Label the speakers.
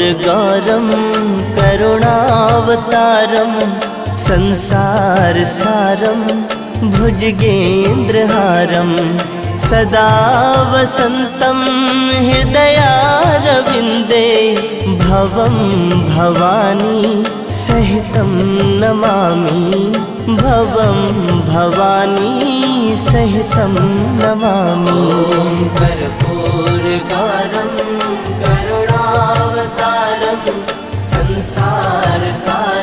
Speaker 1: कर्पूरगौरं करुणावतारं संसारसारं भुजगेन्द्रहारं सदा वसन्तं हृदयारविन्दे भवं भवानी सहितं नमामि भवं भवानी सहितं नमामि। कर्पूरगौरं करुणावतारं संसारसारं